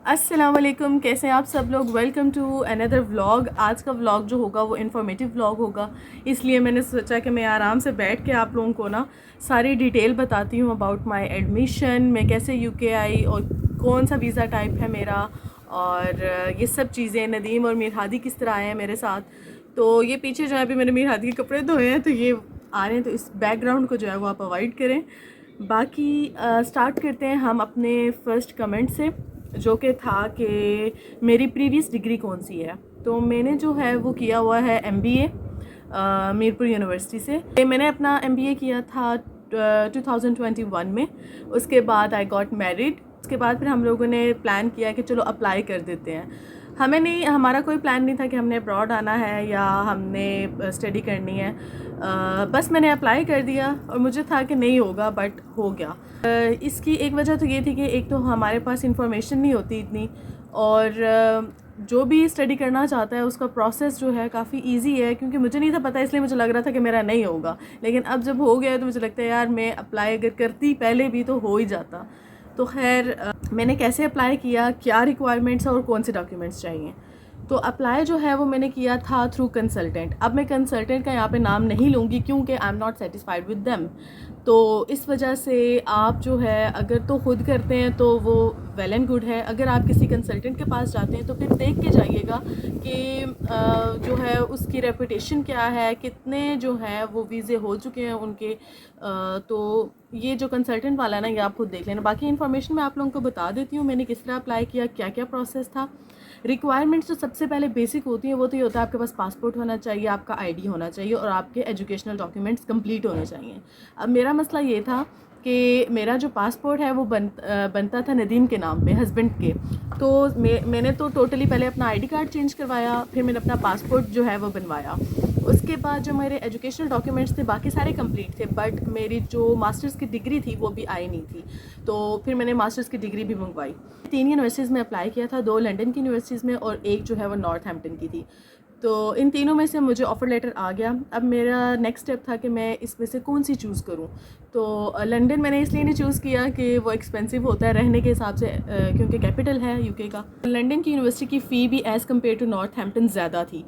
अस्सलाम वालेकुम, कैसे हैं आप सब लोग। Welcome to another vlog. आज का व्लॉग जो होगा वो इन्फॉर्मेटिव व्लॉग होगा, इसलिए मैंने सोचा कि मैं आराम से बैठ के आप लोगों को ना सारी डिटेल बताती हूँ अबाउट माय एडमिशन, मैं कैसे यूके आई और कौन सा वीज़ा टाइप है मेरा, और ये सब चीज़ें। नदीम और मीर हादी किस तरह आए हैं मेरे साथ। तो ये पीछे जो है अभी मैंने मीर हादी के कपड़े धोए हैं, तो ये आ रहे हैं, तो इस बैकग्राउंड को जो है वो आप अवॉइड करें। बाकी स्टार्ट करते हैं हम अपने फर्स्ट कमेंट से, जो कि था कि मेरी प्रीवियस डिग्री कौन सी है। तो मैंने जो है वो किया हुआ है MBA मीरपुर यूनिवर्सिटी से। मैंने अपना MBA किया था 2021 में। उसके बाद आई गॉट मैरिड। उसके बाद फिर हम लोगों ने प्लान किया कि चलो अप्लाई कर देते हैं। हमारा कोई प्लान नहीं था कि हमने अब्रॉड आना है या हमने स्टडी करनी है। बस मैंने अप्लाई कर दिया और मुझे था कि नहीं होगा, बट हो गया। इसकी एक वजह तो ये थी कि एक तो हमारे पास इंफॉर्मेशन नहीं होती इतनी, और जो भी स्टडी करना चाहता है उसका प्रोसेस जो है काफ़ी इजी है, क्योंकि मुझे नहीं था पता, इसलिए मुझे लग रहा था कि मेरा नहीं होगा। लेकिन अब जब हो गया तो मुझे लगता है यार मैं अप्लाई अगर करती पहले भी तो हो ही जाता। तो खैर मैंने कैसे अप्लाई किया, क्या रिक्वायरमेंट्स और कौन से डॉक्यूमेंट्स चाहिए। तो अप्लाई जो है वो मैंने किया था थ्रू कंसल्टेंट। अब मैं कंसल्टेंट का यहाँ पे नाम नहीं लूँगी क्योंकि I am not satisfied with them. तो इस वजह से आप जो है अगर तो ख़ुद करते हैं तो वो वेल एंड गुड है। अगर आप किसी कंसल्टेंट के पास जाते हैं तो फिर देख के जाइएगा कि जो है उसकी रेपुटेशन क्या है, कितने जो है वो वीज़े हो चुके हैं उनके। तो ये जो कंसल्टेंट वाला है ना, ये आप खुद देख लेना। बाकी इन्फॉर्मेशन मैं आप लोगों को बता देती हूँ, मैंने किस तरह अप्लाई किया, क्या क्या प्रोसेस था। रिक्वायरमेंट्स जो सबसे पहले बेसिक होती हैं वो तो ये होता है आपके पास पासपोर्ट होना चाहिए, आपका ID होना चाहिए और आपके एजुकेशनल डॉक्यूमेंट्स कंप्लीट होने चाहिए। अब मेरा मसला ये था कि मेरा जो पासपोर्ट है वो बनता था नदीम के नाम पे, हस्बैंड के। तो मैंने तो टोटली पहले अपना ID कार्ड चेंज करवाया, फिर मैंने अपना पासपोर्ट जो है वो बनवाया। उसके बाद जो मेरे एजुकेशनल डॉक्यूमेंट्स थे बाकी सारे कंप्लीट थे, बट मेरी जो मास्टर्स की डिग्री थी वो भी आई नहीं थी। तो फिर मैंने मास्टर्स की डिग्री भी मंगवाई। 3 यूनिवर्सिटीज़ में अप्लाई किया था, 2 लंदन की यूनिवर्सिटीज़ में और एक जो है वो नॉर्थहैम्पटन की थी। तो इन तीनों में से मुझे ऑफ़र लेटर आ गया। अब मेरा नेक्स्ट स्टेप था कि मैं इसमें से कौन सी चूज़ करूं। तो लंदन मैंने इसलिए नहीं चूज़ किया कि वो एक्सपेंसिव होता है रहने के हिसाब से, क्योंकि कैपिटल है UK का। लंदन की यूनिवर्सिटी की फ़ी भी एज़ कम्पेयर टू नॉर्थहैम्पटन ज़्यादा थी।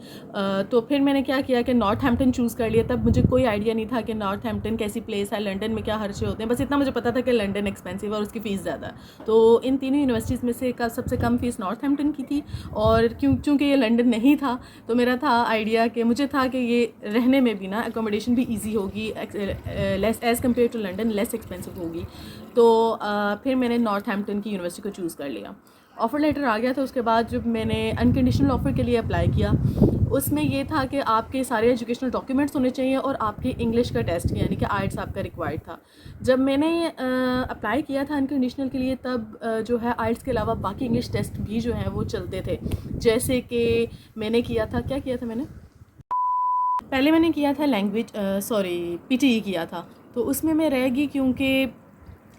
तो फिर मैंने क्या किया कि नॉर्थहैम्पटन चूज़ कर लिया। तब मुझे कोई आइडिया नहीं था कि नॉर्थहैम्पटन कैसी प्लेस है, लंदन में क्या खर्चे होते हैं। बस इतना मुझे पता था कि लंदन एक्सपेंसिव और उसकी फ़ीस ज़्यादा है। तो इन तीनों यूनिवर्सिटीज़ में से सबसे कम फ़ीस नॉर्थहैम्पटन की थी। और चूँकि ये लंदन नहीं था तो मेरा था आइडिया कि मुझे था कि ये रहने में भी ना अकोमोडेशन भी इजी होगी, less as compare to London less expensive होगी। तो फिर मैंने नॉर्थहैम्पटन की यूनिवर्सिटी को चूज़ कर लिया। ऑफ़र लेटर आ गया था। उसके बाद जब मैंने अनकंडीशनल ऑफ़र के लिए अप्लाई किया, उसमें ये था कि आपके सारे एजुकेशनल डॉक्यूमेंट्स होने चाहिए और आपके इंग्लिश का टेस्ट यानी कि IELTS आपका रिक्वायर्ड था। जब मैंने अप्लाई किया था अनकंडीशनल के लिए, तब जो है IELTS के अलावा बाकी इंग्लिश टेस्ट भी जो हैं वो चलते थे। जैसे कि मैंने किया था, क्या किया था मैंने, पहले मैंने किया था PTE किया था। तो उसमें मैं रह गई क्योंकि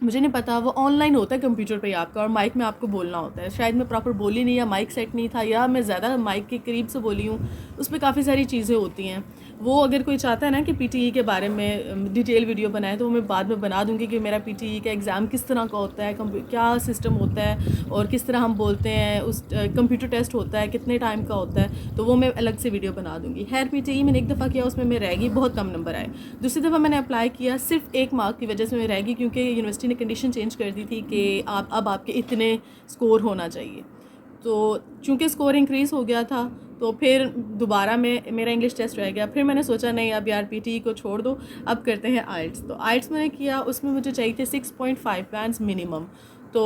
मुझे नहीं पता, वो ऑनलाइन होता है कंप्यूटर पे आपका और माइक में आपको बोलना होता है। शायद मैं प्रॉपर बोली नहीं, या माइक सेट नहीं था, या मैं ज़्यादा माइक के करीब से बोली हूँ। उसमें काफ़ी सारी चीज़ें होती हैं। वो अगर कोई चाहता है ना कि PTE के बारे में डिटेल वीडियो बनाए तो मैं बाद में बना दूँगी कि मेरा PTE का एग्ज़ाम किस तरह का होता है, क्या सिस्टम होता है और किस तरह हम बोलते हैं, उस कंप्यूटर टेस्ट होता है कितने टाइम का होता है, तो वो मैं अलग से वीडियो बना दूँगी। खैर PTE मैंने एक दफ़ा किया, उसमें मैं रह गई, बहुत कम नंबर आए। दूसरी दफ़ा मैंने अप्लाई किया, सिर्फ 1 मार्क की वजह से मैं रह गई, क्योंकि यूनिवर्सिटी ने कंडीशन चेंज कर दी थी कि अब आपके इतने स्कोर होना चाहिए। तो चूँकि स्कोर इंक्रीज़ हो गया था तो फिर दोबारा मेरा इंग्लिश टेस्ट रह गया। फिर मैंने सोचा नहीं, अब यार PTE को छोड़ दो, अब करते हैं IELTS। तो IELTS मैंने किया, उसमें मुझे चाहिए थे 6.5 बैंड्स मिनिमम। तो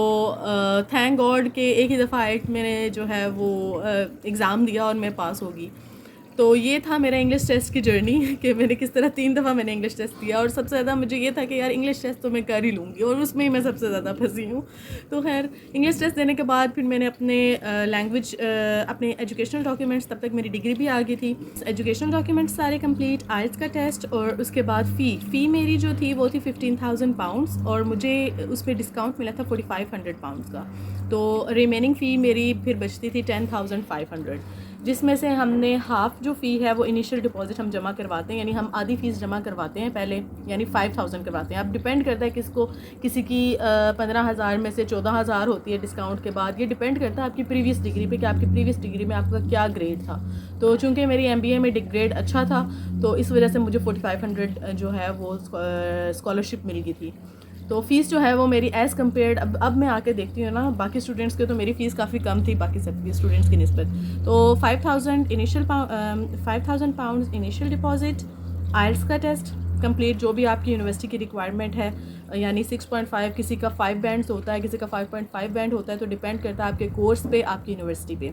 थैंक गॉड कि एक ही दफ़ा IELTS मैंने जो है वो एग्ज़ाम दिया और मैं पास होगी। तो ये था मेरा इंग्लिश टेस्ट की जर्नी कि मैंने किस तरह 3 दफ़ा मैंने इंग्लिश टेस्ट दिया। और सबसे ज़्यादा मुझे ये था कि यार इंग्लिश टेस्ट तो मैं कर ही लूँगी, और उसमें ही मैं सबसे ज़्यादा फंसी हूँ। तो खैर इंग्लिश टेस्ट देने के बाद फिर मैंने अपने अपने एजुकेशनल डॉक्यूमेंट्स, तब तक मेरी डिग्री भी आ गई थी, एजुकेशनल डॉक्यूमेंट्स सारे कंप्लीट, IELTS का टेस्ट, और उसके बाद फ़ी मेरी जो थी वो थी 15,000 पाउंड्स, और मुझे उस पर डिस्काउंट मिला था 4,500 पाउंड्स का। तो रिमेनिंग फ़ी मेरी फिर बचती थी 10,500। जिसमें से हमने हाफ़ जो फ़ी है वो इनिशियल डिपॉज़िट हम जमा करवाते हैं, यानी हम आधी फ़ीस जमा करवाते हैं पहले, यानी 5000 करवाते हैं। अब डिपेंड करता है किसको, किसी की 15,000 में से 14,000 होती है डिस्काउंट के बाद। ये डिपेंड करता है आपकी प्रीवियस डिग्री पे कि आपकी प्रीवियस डिग्री में आपका क्या ग्रेड था। तो चूँकि मेरी MBA में ग्रेड अच्छा था तो इस वजह से मुझे 4500 जो है वो स्कॉलरशिप मिल गई थी। तो फ़ीस जो है वो मेरी एज़ कम्पेयर्ड, अब मैं आके देखती हूँ ना बाकी स्टूडेंट्स के, तो मेरी फ़ीस काफ़ी कम थी बाकी सब स्टूडेंट्स की निस्बत। तो 5,000 पाउंड्स इनिशियल डिपॉज़िट, आइल्स का टेस्ट कंप्लीट जो भी आपकी यूनिवर्सिटी की रिक्वायरमेंट है, यानी 6.5, किसी का 5 बैंड्स होता है, किसी का 5.5 बैंड होता है, तो डिपेंड करता है आपके कोर्स पे, आपकी यूनिवर्सिटी पे।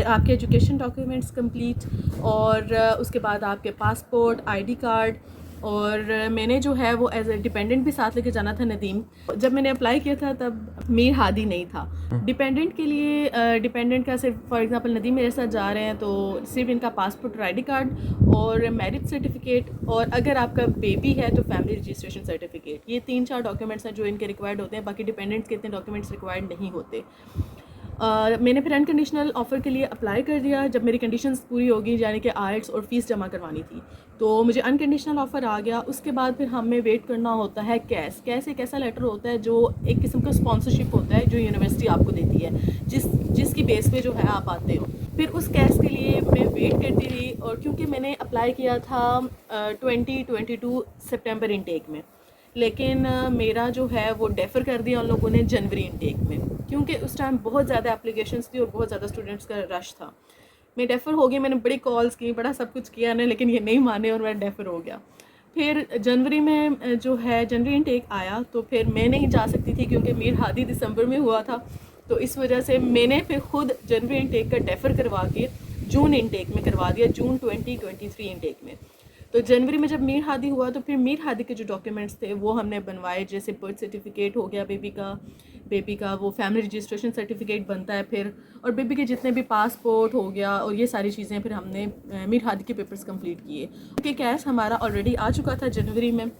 आपके एजुकेशन डॉक्यूमेंट्स कंप्लीट, और उसके बाद आपके पासपोर्ट, ID कार्ड, और मैंने जो है वो एज ए डिपेंडेंट भी साथ लेके जाना था नदीम। जब मैंने अप्लाई किया था तब मीर हादी नहीं था डिपेंडेंट के लिए। डिपेंडेंट का सिर्फ फॉर एग्जांपल नदीम मेरे साथ जा रहे हैं तो सिर्फ इनका पासपोर्ट और ID कार्ड और मैरिज सर्टिफिकेट, और अगर आपका बेबी है तो फैमिली रजिस्ट्रेशन सर्टिफिकेट। ये 3-4 डॉक्यूमेंट्स हैं जो इनके रिक्वायर्ड होते हैं, बाकी डिपेंडेंट्स के इतने डॉक्यूमेंट्स रिक्वायर्ड नहीं होते। मैंने फिर अनकंडीशनल ऑफ़र के लिए अप्लाई कर दिया जब मेरी कंडीशंस पूरी होगी, यानी कि आइल्स और फ़ीस जमा करवानी थी, तो मुझे अनकंडीशनल ऑफ़र आ गया। उसके बाद फिर हमें वेट करना होता है कैस एक ऐसा लेटर होता है जो एक किस्म का स्पॉन्सरशिप होता है जो यूनिवर्सिटी आपको देती है, जिसकी बेस पे जो है आप आते हो। फिर उस कैस के लिए मैं वेट करती रही, और क्योंकि मैंने अप्लाई किया था 2022 सितंबर इनटेक में, लेकिन मेरा जो है वो डेफ़र कर दिया उन लोगों ने जनवरी इनटेक में, क्योंकि उस टाइम बहुत ज़्यादा एप्लीकेशंस थी और बहुत ज़्यादा स्टूडेंट्स का रश था। मैं डेफ़र हो गई, मैंने बड़ी कॉल्स की, बड़ा सब कुछ किया ने, लेकिन ये नहीं माने और मैं डेफ़र हो गया। फिर जनवरी में जो है जनवरी इनटेक आया, तो फिर मैं नहीं जा सकती थी क्योंकि मीर हादी दिसंबर में हुआ था, तो इस वजह से मैंने फिर खुद जनवरी इनटेक का डेफ़र करवा के जून इनटेक में करवा दिया, जून 2023 इनटेक में। तो जनवरी में जब मीर हादी हुआ तो फिर मीर हादी के जो डॉक्यूमेंट्स थे वो हमने बनवाए, जैसे बर्थ सर्टिफिकेट हो गया बेबी का वो फैमिली रजिस्ट्रेशन सर्टिफिकेट बनता है फिर, और बेबी के जितने भी पासपोर्ट हो गया और ये सारी चीज़ें फिर हमने मीर हादी के पेपर्स कंप्लीट किए, क्योंकि कैश हमारा ऑलरेडी आ चुका था जनवरी में।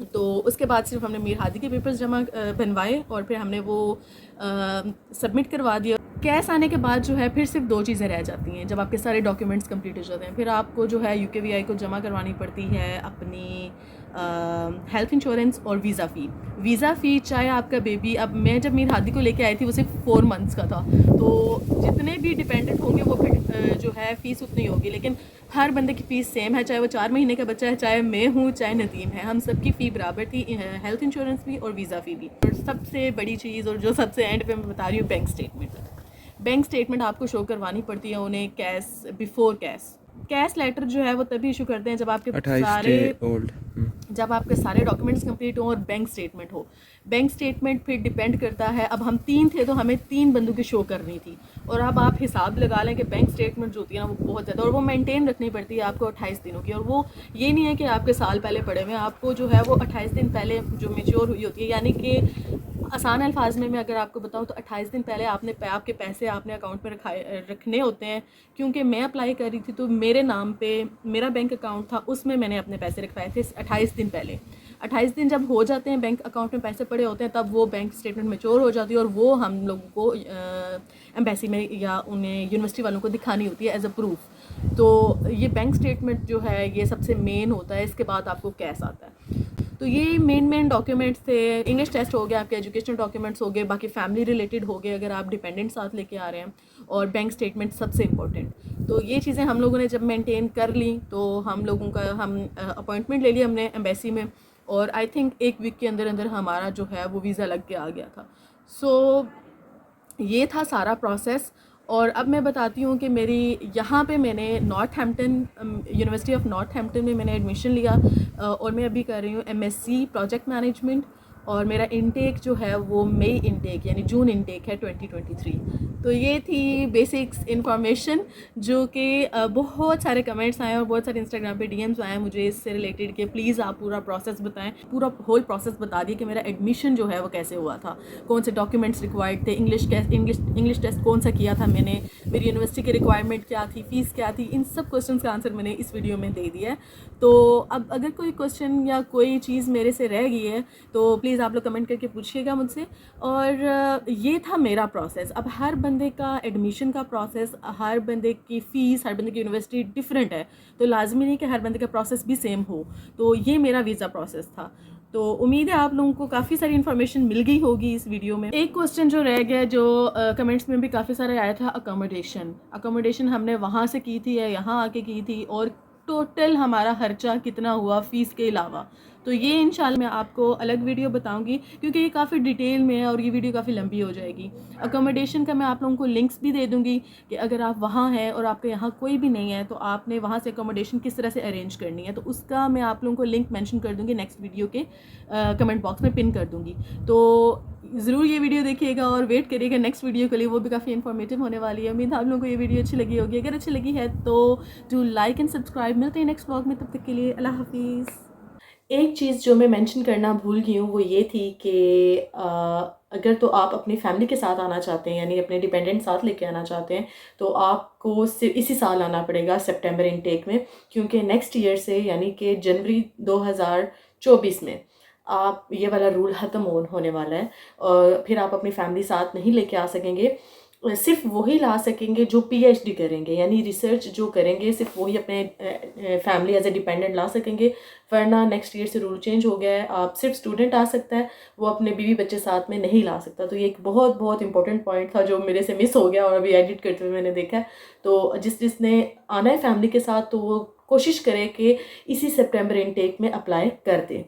तो उसके बाद सिर्फ हमने मीर हादी के पेपर्स जमा बनवाए और फिर हमने वो सबमिट करवा दिया। कैश आने के बाद जो है फिर सिर्फ 2 चीज़ें रह जाती हैं जब आपके सारे डॉक्यूमेंट्स कंप्लीट हो जाते हैं। फिर आपको जो है UKVI को जमा करवानी पड़ती है अपनी हेल्थ इंश्योरेंस और वीज़ा फ़ी चाहे आपका बेबी, अब मैं जब मीर हादी को लेके आई थी वो सिर्फ 4 मंथ्स का था, तो जितने भी डिपेंडेंट होंगे वो फिर जो है फ़ीस उतनी होगी, लेकिन हर बंदे की फ़ीस सेम है, चाहे वो 4 महीने का बच्चा है, चाहे मैं हूँ, चाहे नदीम है, हम सबकी फ़ी बराबर थी, हेल्थ इंश्योरेंस भी और वीज़ा फ़ी भी। और सबसे बड़ी चीज़, और जो सबसे एंड पे मैं बता रही हूँ, बैंक स्टेटमेंट आपको शो करवानी पड़ती है उन्हें बिफोर कैश लेटर जो है वो तभी इशू करते हैं जब आपके सारे डॉक्यूमेंट्स कंप्लीट हो और बैंक स्टेटमेंट हो। बैंक स्टेटमेंट फिर डिपेंड करता है, अब हम 3 थे तो हमें 3 बंदों की शो करनी थी, और अब आप हिसाब लगा लें कि बैंक स्टेटमेंट जो होती है ना वो बहुत ज़्यादा, और वो मेंटेन रखनी पड़ती है आपको 28 दिनों की, और वो ये नहीं है कि आपके साल पहले पड़े हुए हैं, आपको जो है वो 28 दिन पहले जो मेच्योर हुई होती है, यानी कि आसान अल्फाज में मैं अगर आपको बताऊं तो 28 दिन पहले आपके पैसे आपने अकाउंट में रखने होते हैं। क्योंकि मैं अप्लाई कर रही थी तो मेरे नाम पे मेरा बैंक अकाउंट था, उसमें मैंने अपने पैसे रखवाए थे 28 दिन पहले। 28 दिन जब हो जाते हैं बैंक अकाउंट में पैसे पड़े होते हैं, तब वो बैंक स्टेटमेंट मैच्योर हो जाती है और वो हम लोगों को एम्बेसी में या उन्हें यूनिवर्सिटी वालों को दिखानी होती है एज अ प्रूफ। तो ये बैंक स्टेटमेंट जो है ये सबसे मेन होता है, इसके बाद आपको कैश आता है। तो ये मेन डॉक्यूमेंट्स थे। इंग्लिश टेस्ट हो गया, आपके एजुकेशनल डॉक्यूमेंट्स हो गए, बाकी फैमिली रिलेटेड हो गए अगर आप डिपेंडेंट साथ लेके आ रहे हैं, और बैंक स्टेटमेंट सबसे इम्पोर्टेंट। तो ये चीज़ें हम लोगों ने जब मेंटेन कर ली तो हम लोगों का अपॉइंटमेंट ले लिया हमने एम्बेसी में, और आई थिंक 1 वीक के अंदर हमारा जो है वो वीज़ा लग के आ गया था। सो ये था सारा प्रोसेस। और अब मैं बताती हूँ कि मेरी यहाँ पे मैंने यूनिवर्सिटी ऑफ नॉर्थहैम्पटन में मैंने एडमिशन लिया, और मैं अभी कर रही हूँ MSc प्रोजेक्ट मैनेजमेंट, और मेरा इनटेक जो है वो मई इनटेक यानी जून इनटेक है 2023। तो ये थी बेसिक्स इन्फॉर्मेशन, जो कि बहुत सारे कमेंट्स आए और बहुत सारे इंस्टाग्राम पे DMs आए मुझे इससे रिलेटेड कि प्लीज़ आप पूरा प्रोसेस बताएं, पूरा होल प्रोसेस बता दिए कि मेरा एडमिशन जो है वो कैसे हुआ था, कौन से डॉक्यूमेंट्स रिक्वायर्ड थे, इंग्लिश टेस्ट कौन सा किया था मैंने, मेरी यूनिवर्सिटी की रिक्वायरमेंट क्या थी, फ़ीस क्या थी, इन सब क्वेश्चन का आंसर मैंने इस वीडियो में दे दिया है। तो अब अगर कोई क्वेश्चन या कोई चीज़ मेरे से रह गई है तो प्लीज़ आप लोग कमेंट करके पूछिएगा मुझसे। और ये था मेरा प्रोसेस। अब हर बंदे का एडमिशन का प्रोसेस, हर बंदे की फ़ीस, हर बंदे की यूनिवर्सिटी डिफरेंट है, तो लाजमी नहीं कि हर बंदे का प्रोसेस भी सेम हो। तो ये मेरा वीज़ा प्रोसेस था। तो उम्मीद है आप लोगों को काफ़ी सारी इन्फॉर्मेशन मिल गई होगी इस वीडियो में। एक क्वेश्चन जो रह गया, जो कमेंट्स में भी काफ़ी सारे आया था, अकोमोडेशन हमने वहाँ से की थी या यहाँ आके की थी, और टोटल हमारा खर्चा कितना हुआ फ़ीस के अलावा। तो ये इंशाल्लाह मैं आपको अलग वीडियो बताऊंगी, क्योंकि ये काफ़ी डिटेल में है और ये वीडियो काफ़ी लंबी हो जाएगी। अकोमोडेशन का मैं आप लोगों को लिंक्स भी दे दूंगी कि अगर आप वहाँ हैं और आपके यहाँ कोई भी नहीं है तो आपने वहाँ से अकोमोडेशन किस तरह से अरेंज करनी है, तो उसका मैं आप लोगों को लिंक मेंशन कर दूंगी नेक्स्ट वीडियो के कमेंट बॉक्स में पिन कर दूंगी। तो ज़रूर ये वीडियो देखिएगा और वेट करिएगा नेक्स्ट वीडियो के लिए, वो भी काफ़ी इन्फॉर्मेटिव होने वाली है। उम्मीद है आप लोगों को ये वीडियो अच्छी लगी होगी। अगर अच्छी लगी है तो डू लाइक एंड सब्सक्राइब। मिलते हैं नेक्स्ट व्लॉग में, तब तक के लिए अल्लाह हाफिज़। एक चीज़ जो मैं मेंशन करना भूल गई हूँ वो ये थी कि अगर तो आप अपनी फैमिली के साथ आना चाहते हैं, यानी अपने डिपेंडेंट साथ लेके आना चाहते हैं, तो आपको सिर्फ इसी साल आना पड़ेगा सितंबर इनटेक में, क्योंकि नेक्स्ट ईयर से यानी कि जनवरी 2024 में आप ये वाला रूल ख़त्म होने वाला है, और फिर आप अपनी फैमिली साथ नहीं लेके आ सकेंगे। सिर्फ वही ला सकेंगे जो पीएचडी करेंगे, यानी रिसर्च जो करेंगे, सिर्फ वही अपने फैमिली एज ए डिपेंडेंट ला सकेंगे। वरना नेक्स्ट ईयर से रूल चेंज हो गया है, आप सिर्फ स्टूडेंट आ सकता है, वो अपने बीवी बच्चे साथ में नहीं ला सकता। तो ये एक बहुत बहुत इंपॉर्टेंट पॉइंट था जो मेरे से मिस हो गया, और अभी एडिट करते हुए मैंने देखा है। तो जिसने आना है फैमिली के साथ तो वो कोशिश करे कि इसी सितंबर इनटेक में अप्लाई कर दे।